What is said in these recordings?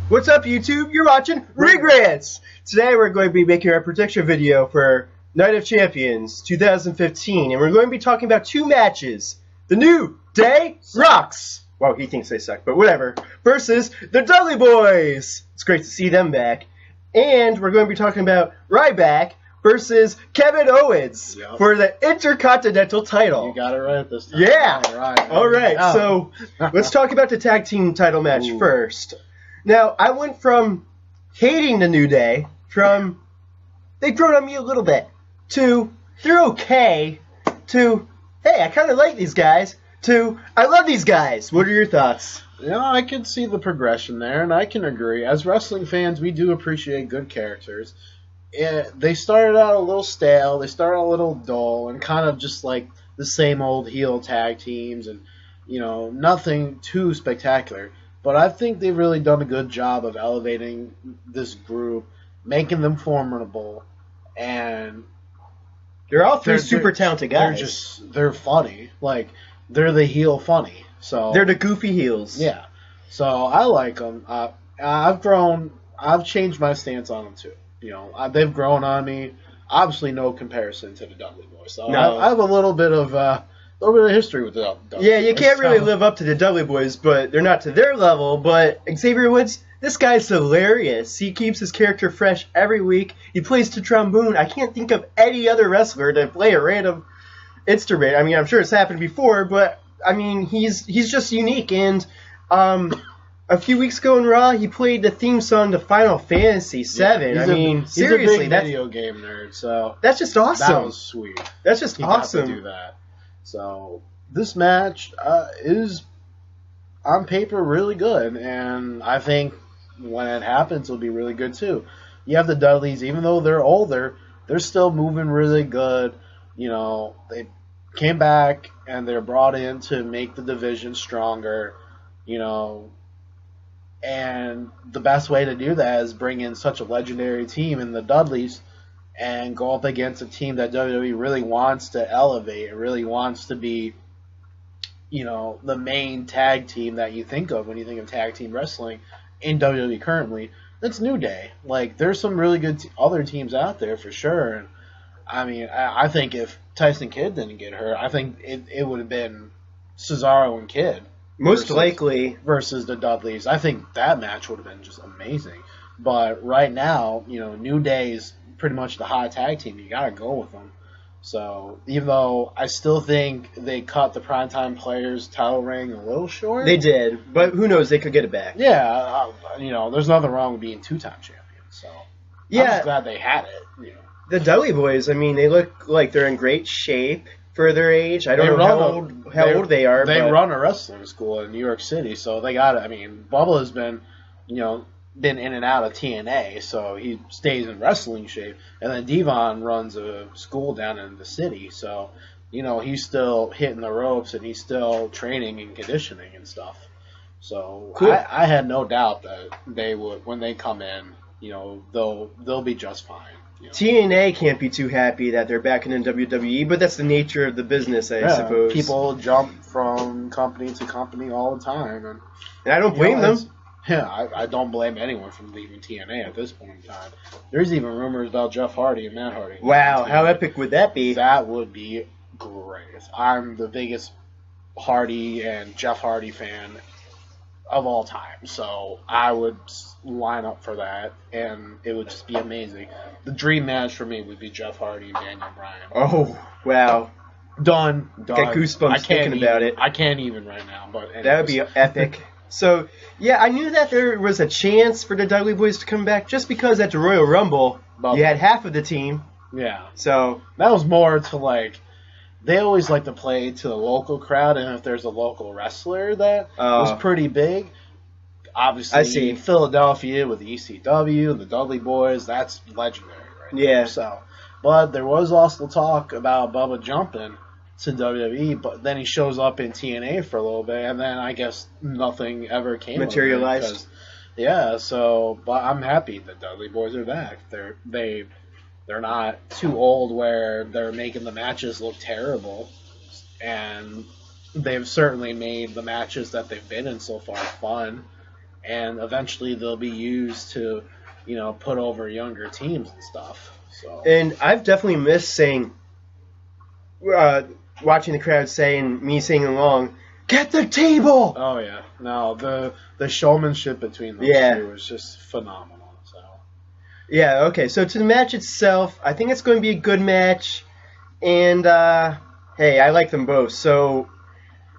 What's up, YouTube? You're watching Rants. Today we're going to be making our prediction video for Night of Champions 2015, and we're going to be talking about two matches. The New Day Rocks. Well, he thinks they suck, but whatever. Versus the Dudley Boyz. It's great to see them back. And we're going to be talking about Ryback versus Kevin Owens for the Intercontinental title. You got it right this time. Yeah. All right. Oh. So let's talk about the tag team title match first. Now, I went from hating the New Day, from they've grown on me a little bit, to they're okay, to hey, I kind of like these guys, to I love these guys. What are your thoughts? I can see the progression there, and I can agree. As wrestling fans, we do appreciate good characters. They started out a little stale, they started a little dull, and kind of just like the same old heel tag teams, and nothing too spectacular. But I think they've really done a good job of elevating this group, making them formidable, and they're all three super talented guys. They're funny. Like, they're the heel funny. So they're the goofy heels. Yeah. So I like them. I've changed my stance on them too. They've grown on me. Obviously, no comparison to the Dudley Boyz. So no. I have a little bit of history with the Dudley Boyz. Yeah, you can't really live up to the Dudley Boyz, but they're not to their level. But Xavier Woods, this guy's hilarious. He keeps his character fresh every week. He plays the trombone. I can't think of any other wrestler to play a random instrument. I mean, I'm sure it's happened before, but I mean, he's just unique. And a few weeks ago in Raw, he played the theme song to Final Fantasy VII. Yeah, seriously, he's a big video game nerd, so that's just awesome. That was sweet. That's just awesome. Got to do that. So this match is on paper really good, and I think when it happens, it'll be really good too. You have the Dudleys, even though they're older, they're still moving really good. They came back and they're brought in to make the division stronger. And the best way to do that is bring in such a legendary team in the Dudleys and go up against a team that WWE really wants to elevate, really wants to be, the main tag team that you think of when you think of tag team wrestling in WWE currently. That's New Day. Like, there's some really good other teams out there for sure. And I mean, I think if Tyson Kidd didn't get hurt, I think it would have been Cesaro and Kidd. Most likely. Versus the Dudleys. I think that match would have been just amazing. But right now, New Day is pretty much the hot tag team. You got to go with them. So even though I still think they cut the Primetime Players title reign a little short. They did. But who knows? They could get it back. Yeah. There's nothing wrong with being two-time champions. So yeah, I'm just glad they had it. The Dudley Boyz, I mean, they look like they're in great shape for their age. I don't know how old they are. They run a wrestling school in New York City, so they got it. I mean, Bubba has been, been in and out of TNA, so he stays in wrestling shape. And then Devon runs a school down in the city, so, he's still hitting the ropes and he's still training and conditioning and stuff. So cool. I had no doubt that they would, when they come in, they'll be just fine. TNA can't be too happy that they're back in WWE, but that's the nature of the business, I suppose. People jump from company to company all the time. And I don't blame them. Yeah, I don't blame anyone from leaving TNA at this point in time. There's even rumors about Jeff Hardy and Matt Hardy. Wow, how epic would that be? That would be great. I'm the biggest Hardy and Jeff Hardy fan of all time, so I would line up for that, and it would just be amazing. The dream match for me would be Jeff Hardy and Daniel Bryan. Oh, wow. Done. Got goosebumps thinking about it. I can't even right now, but anyways. That would be epic. So, yeah, I knew that there was a chance for the Dudley Boyz to come back just because at the Royal Rumble, you had half of the team. Yeah. So that was more to, like, they always like to play to the local crowd, and if there's a local wrestler that was pretty big, obviously I see. Philadelphia with the ECW and the Dudley Boyz, that's legendary right yeah. there. So, but there was also talk about Bubba jumping to WWE, but then he shows up in TNA for a little bit, and then I guess nothing ever came materialized. Yeah, so but I'm happy the Dudley Boyz are back. They're not too old where they're making the matches look terrible, and they've certainly made the matches that they've been in so far fun. and eventually they'll be used to, put over younger teams and stuff. So. And I've definitely missed watching the crowd me singing along, "Get the table!" Oh yeah, no, the showmanship between those two was just phenomenal. So. Yeah. Okay. So to the match itself, I think it's going to be a good match, and hey, I like them both. So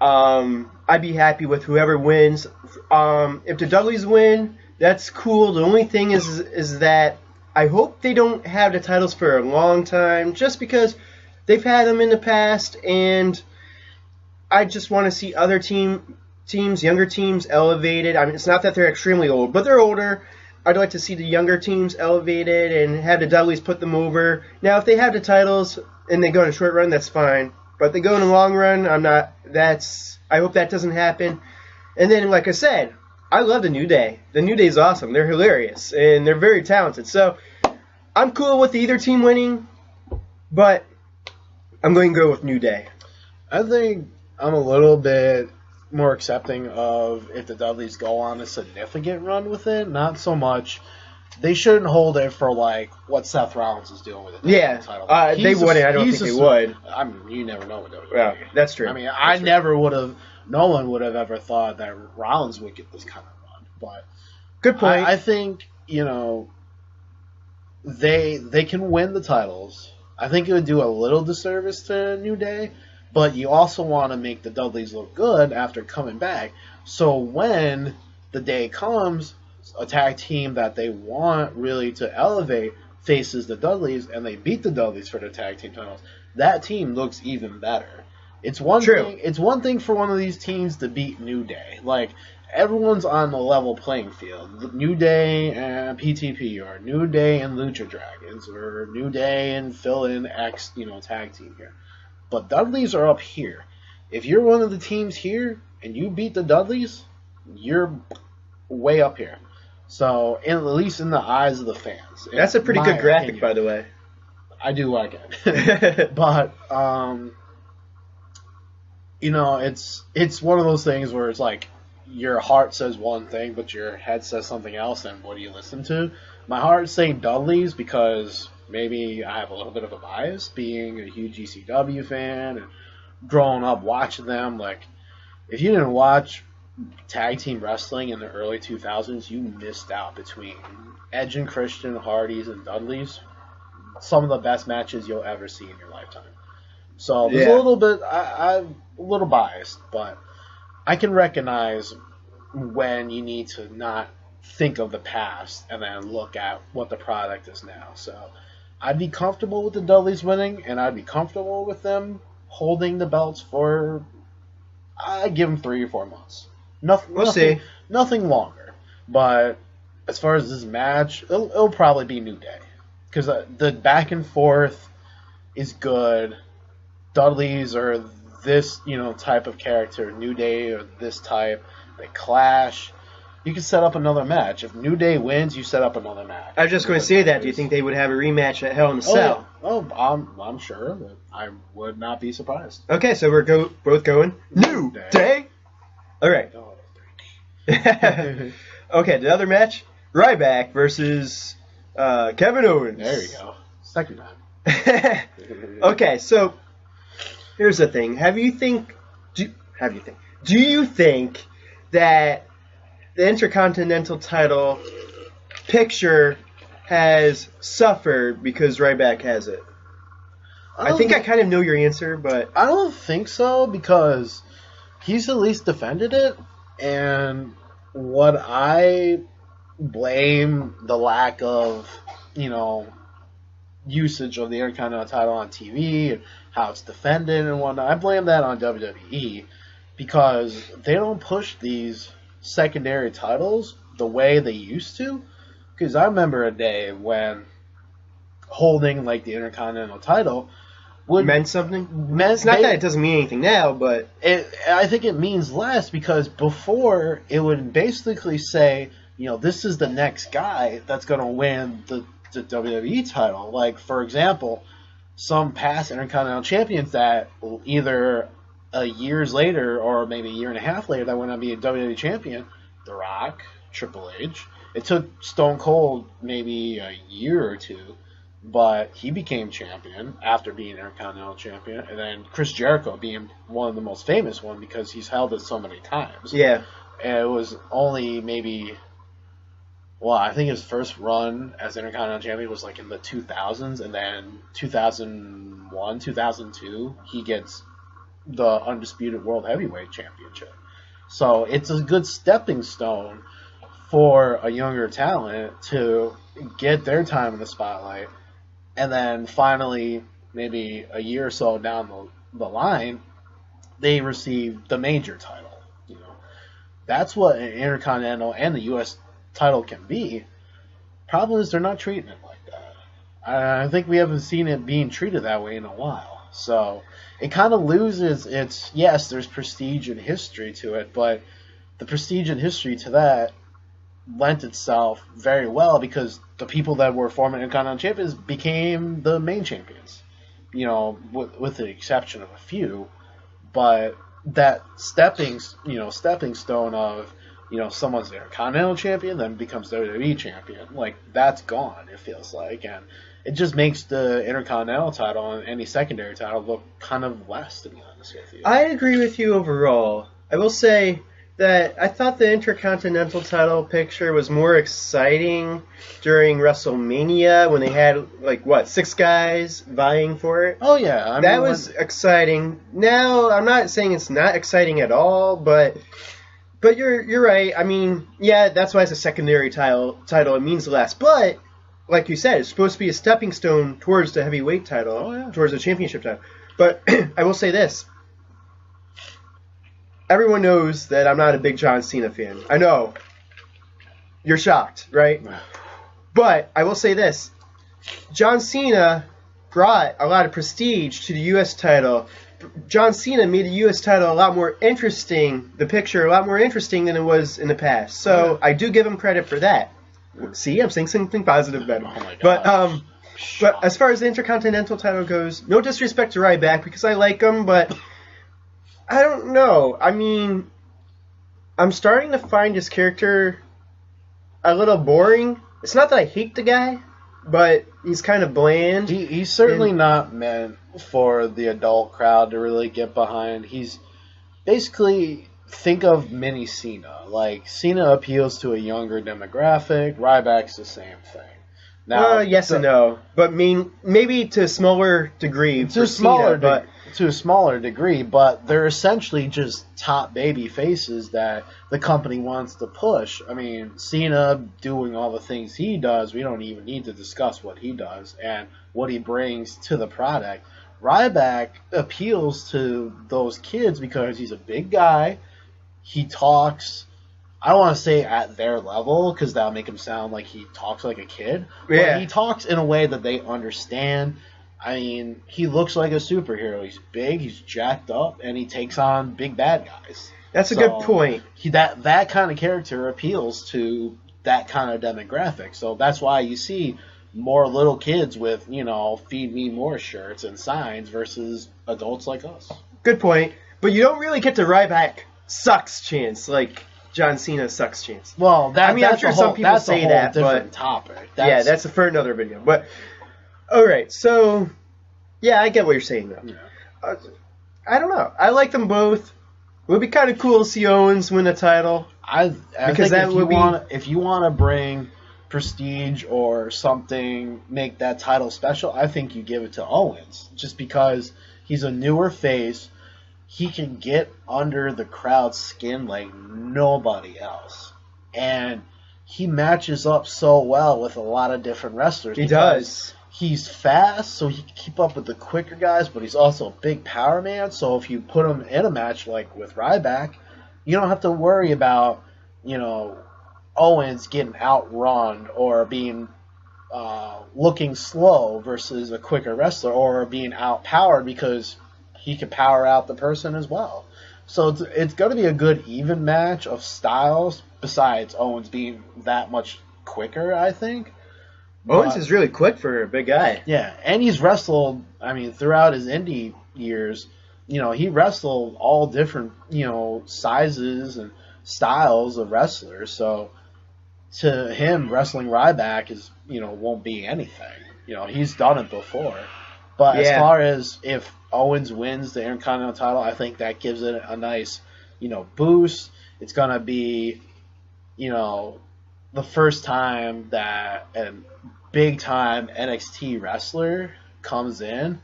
I'd be happy with whoever wins. If the Dudleys win, that's cool. The only thing is that I hope they don't have the titles for a long time, just because they've had them in the past, and I just want to see other teams, younger teams, elevated. I mean, it's not that they're extremely old, but they're older. I'd like to see the younger teams elevated and have the Dudleys put them over. Now, if they have the titles and they go in a short run, that's fine. But if they go in a long run, I hope that doesn't happen. And then, like I said, I love the New Day. The New Day's awesome. They're hilarious, and they're very talented. So I'm cool with either team winning, but I'm going to go with New Day. I think I'm a little bit more accepting of if the Dudleys go on a significant run with it. Not so much. They shouldn't hold it for like what Seth Rollins is doing with it. Title. They wouldn't. I don't think they would. I mean, you never know what WWE. Yeah, that's true. I mean, I never would have. No one would have ever thought that Rollins would get this kind of run. But good point. I think they can win the titles. I think it would do a little disservice to New Day, but you also want to make the Dudleys look good after coming back. So when the day comes, a tag team that they want really to elevate faces the Dudleys, and they beat the Dudleys for their tag team titles, that team looks even better. It's one thing for one of these teams to beat New Day. Like, everyone's on the level playing field. New Day and PTP, or New Day and Lucha Dragons, or New Day and fill-in X, tag team here. But Dudleys are up here. If you're one of the teams here and you beat the Dudleys, you're way up here. So, at least in the eyes of the fans. That's a pretty good graphic, by the way. I do like it. But, it's one of those things where it's like, your heart says one thing, but your head says something else, and what do you listen to? My heart's saying Dudleys because maybe I have a little bit of a bias, being a huge ECW fan and growing up watching them. Like, if you didn't watch tag team wrestling in the early 2000s, you missed out. Between Edge and Christian, Hardys, and Dudleys, some of the best matches you'll ever see in your lifetime. So there's a little bit, I'm a little biased, but I can recognize when you need to not think of the past and then look at what the product is now. So I'd be comfortable with the Dudleys winning, and I'd be comfortable with them holding the belts for, I'd give them 3 or 4 months. Nothing longer. But as far as this match, it'll probably be New Day. Because the back and forth is good. Dudleys are this, type of character. New Day or this type. They clash. You can set up another match. If New Day wins, you set up another match. I was just going to say that. Do you think they would have a rematch at Hell in a Cell? Yeah. Oh, I'm sure. But I would not be surprised. Okay, so we're both going New Day. All right. Okay, the other match, Ryback versus Kevin Owens. There you go. Second time. Okay, so here's the thing. Do you think that the Intercontinental title picture has suffered because Ryback has it? I think I kind of know your answer, but I don't think so, because he's at least defended it, and what I blame the lack of, usage of the Intercontinental title on TV and how it's defended and whatnot, I blame that on WWE, because they don't push these secondary titles the way they used to. Because I remember a day when holding like the Intercontinental title meant something. It's not that it doesn't mean anything now, but I think it means less, because before it would basically say, this is the next guy that's going to win the WWE title. Like, for example, some past Intercontinental champions that either years later or maybe a year and a half later that went on to be a WWE champion, The Rock, Triple H. It took Stone Cold maybe a year or two, but he became champion after being Intercontinental Champion, and then Chris Jericho being one of the most famous one because he's held it so many times. Yeah. And it was only maybe, well, I think his first run as Intercontinental Champion was like in the 2000s, and then 2001, 2002, he gets the Undisputed World Heavyweight Championship. So it's a good stepping stone for a younger talent to get their time in the spotlight, and then finally, maybe a year or so down the line, they receive the major title. You know, that's what an Intercontinental and the U.S. title can be. Problem is, they're not treating it like that. I think we haven't seen it being treated that way in a while. So it kind of loses its, yes, there's prestige and history to it, but the prestige and history to that lent itself very well because the people that were former Intercontinental champions became the main champions, you know, with the exception of a few. But that stepping stone of, you know, someone's Intercontinental champion then becomes WWE champion, like that's gone, it feels like, and it just makes the Intercontinental title and any secondary title look kind of less, to be honest with you. I agree with you overall. I will say that I thought the Intercontinental title picture was more exciting during WrestleMania when they had, like, 6 guys vying for it? Oh, yeah. That was exciting. Now, I'm not saying it's not exciting at all, but you're right. I mean, yeah, that's why it's a secondary title. It means less. But, like you said, it's supposed to be a stepping stone towards the heavyweight title, towards the championship title. But I will say this. Everyone knows that I'm not a big John Cena fan. I know. You're shocked, right? But I will say this. John Cena brought a lot of prestige to the U.S. title. John Cena made the U.S. title a lot more interesting, the picture a lot more interesting than it was in the past. So I do give him credit for that. See, I'm saying something positive about him. Oh my God. But as far as the Intercontinental title goes, no disrespect to Ryback because I like him, but I don't know. I mean, I'm starting to find his character a little boring. It's not that I hate the guy, but he's kind of bland. He's certainly not meant for the adult crowd to really get behind. He's basically, think of mini Cena. Like, Cena appeals to a younger demographic. Ryback's the same thing. Now, yes and no, but maybe to a smaller degree. To a smaller degree, but they're essentially just top baby faces that the company wants to push. I mean, Cena doing all the things he does, we don't even need to discuss what he does and what he brings to the product. Ryback appeals to those kids because he's a big guy. He talks, I don't want to say at their level because that'll make him sound like he talks like a kid. Yeah. But he talks in a way that they understand. I mean, he looks like a superhero. He's big, he's jacked up, and he takes on big bad guys. That's a good point. That kind of character appeals to that kind of demographic. So that's why you see more little kids with, you know, Feed Me More shirts and signs versus adults like us. Good point. But you don't really get the Ryback sucks chance, like John Cena sucks chance. Well, I'm sure some people say that, different but topic. That's for another video. But all right, so yeah, I get what you're saying though. Yeah. I don't know. I like them both. It would be kind of cool to see Owens win the title. I think if you want to bring prestige or something, make that title special, I think you give it to Owens. Just because he's a newer face, he can get under the crowd's skin like nobody else. And he matches up so well with a lot of different wrestlers. He does. He's fast, so he can keep up with the quicker guys, but he's also a big power man. So if you put him in a match like with Ryback, you don't have to worry about, you know, Owens getting outrun or being looking slow versus a quicker wrestler, or being outpowered because he can power out the person as well. So it's going to be a good even match of styles, besides Owens being that much quicker, I think. Owens is really quick for a big guy. Yeah, and he's wrestled, I mean, throughout his indie years, you know, he wrestled all different, you know, sizes and styles of wrestlers. So to him, wrestling Ryback is, won't be anything. He's done it before. But as far as if Owens wins the Intercontinental title, I think that gives it a nice, boost. It's going to be, the first time that a big-time NXT wrestler comes in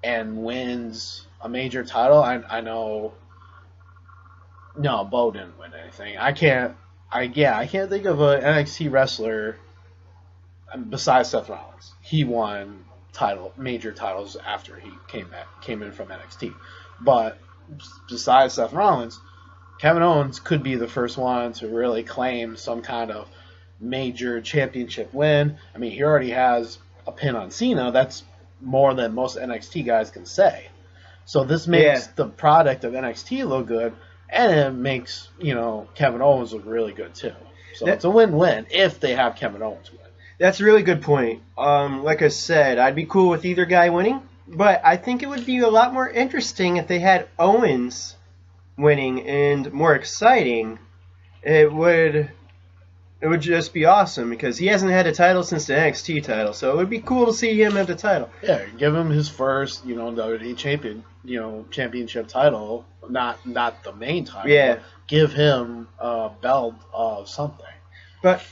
and wins a major title. I know. No, Bo didn't win anything. I can't think of an NXT wrestler besides Seth Rollins. He won major titles after he came in from NXT. But besides Seth Rollins, Kevin Owens could be the first one to really claim some kind of major championship win. I mean, he already has a pin on Cena. That's more than most NXT guys can say. So this makes the product of NXT look good, and it makes, Kevin Owens look really good too. So it's a win-win if they have Kevin Owens win. That's a really good point. Like I said, I'd be cool with either guy winning, but I think it would be a lot more interesting if they had Owens winning and more exciting. It would just be awesome because he hasn't had a title since the NXT title, so it would be cool to see him have the title. Yeah, give him his first, WWE championship title, not the main title. Yeah, give him a belt of something. But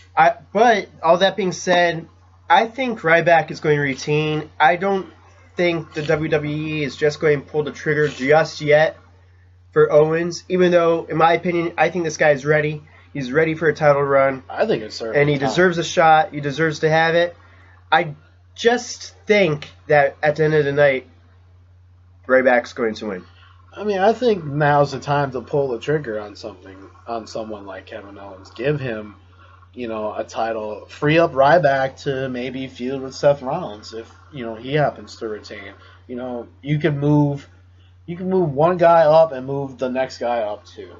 all that being said, I think Ryback is going to retain. I don't think the WWE is just going to pull the trigger just yet for Owens, even though, in my opinion, I think this guy is ready. He's ready for a title run. I think it's certainly and he deserves a shot. He deserves to have it. I just think that at the end of the night, Ryback's going to win. I mean, I think now's the time to pull the trigger on someone like Kevin Owens. Give him, a title. Free up Ryback to maybe feud with Seth Rollins if, he happens to retain. You can move one guy up and move the next guy up too.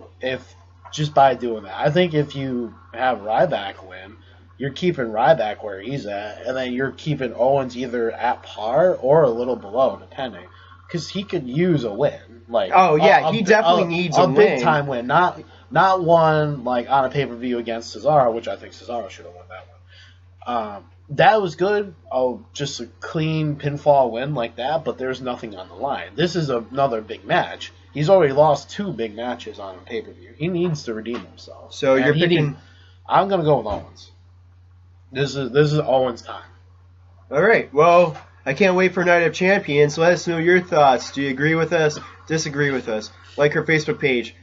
Just by doing that. I think if you have Ryback win, you're keeping Ryback where he's at, and then you're keeping Owens either at par or a little below, depending. Because he could use a win. He definitely needs a win. big time win, not one like on a pay-per-view against Cesaro, which I think Cesaro should have won that one. That was good. Just a clean pinfall win like that, but there's nothing on the line. This is another big match. He's already lost 2 big matches on a pay-per-view. He needs to redeem himself. So you're picking... I'm going to go with Owens. This is Owens' time. All right. Well, I can't wait for Night of Champions. Let us know your thoughts. Do you agree with us? Disagree with us? Like our Facebook page,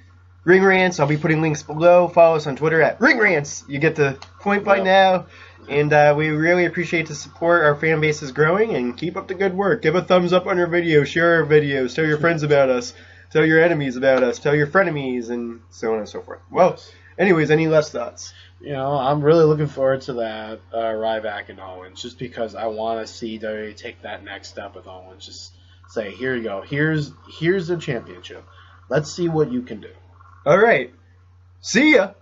Ring Rants. I'll be putting links below. Follow us on Twitter at Ring Rants. You get the point by now. And we really appreciate the support. Our fan base is growing, and keep up the good work. Give a thumbs up on our video. Share our videos. Tell your friends about us. Tell your enemies about us. Tell your frenemies, and so on and so forth. Well, anyways, any last thoughts? I'm really looking forward to that Ryback and Owens, just because I want to see WWE take that next step with Owens. Just say, here you go. Here's the championship. Let's see what you can do. All right. See ya.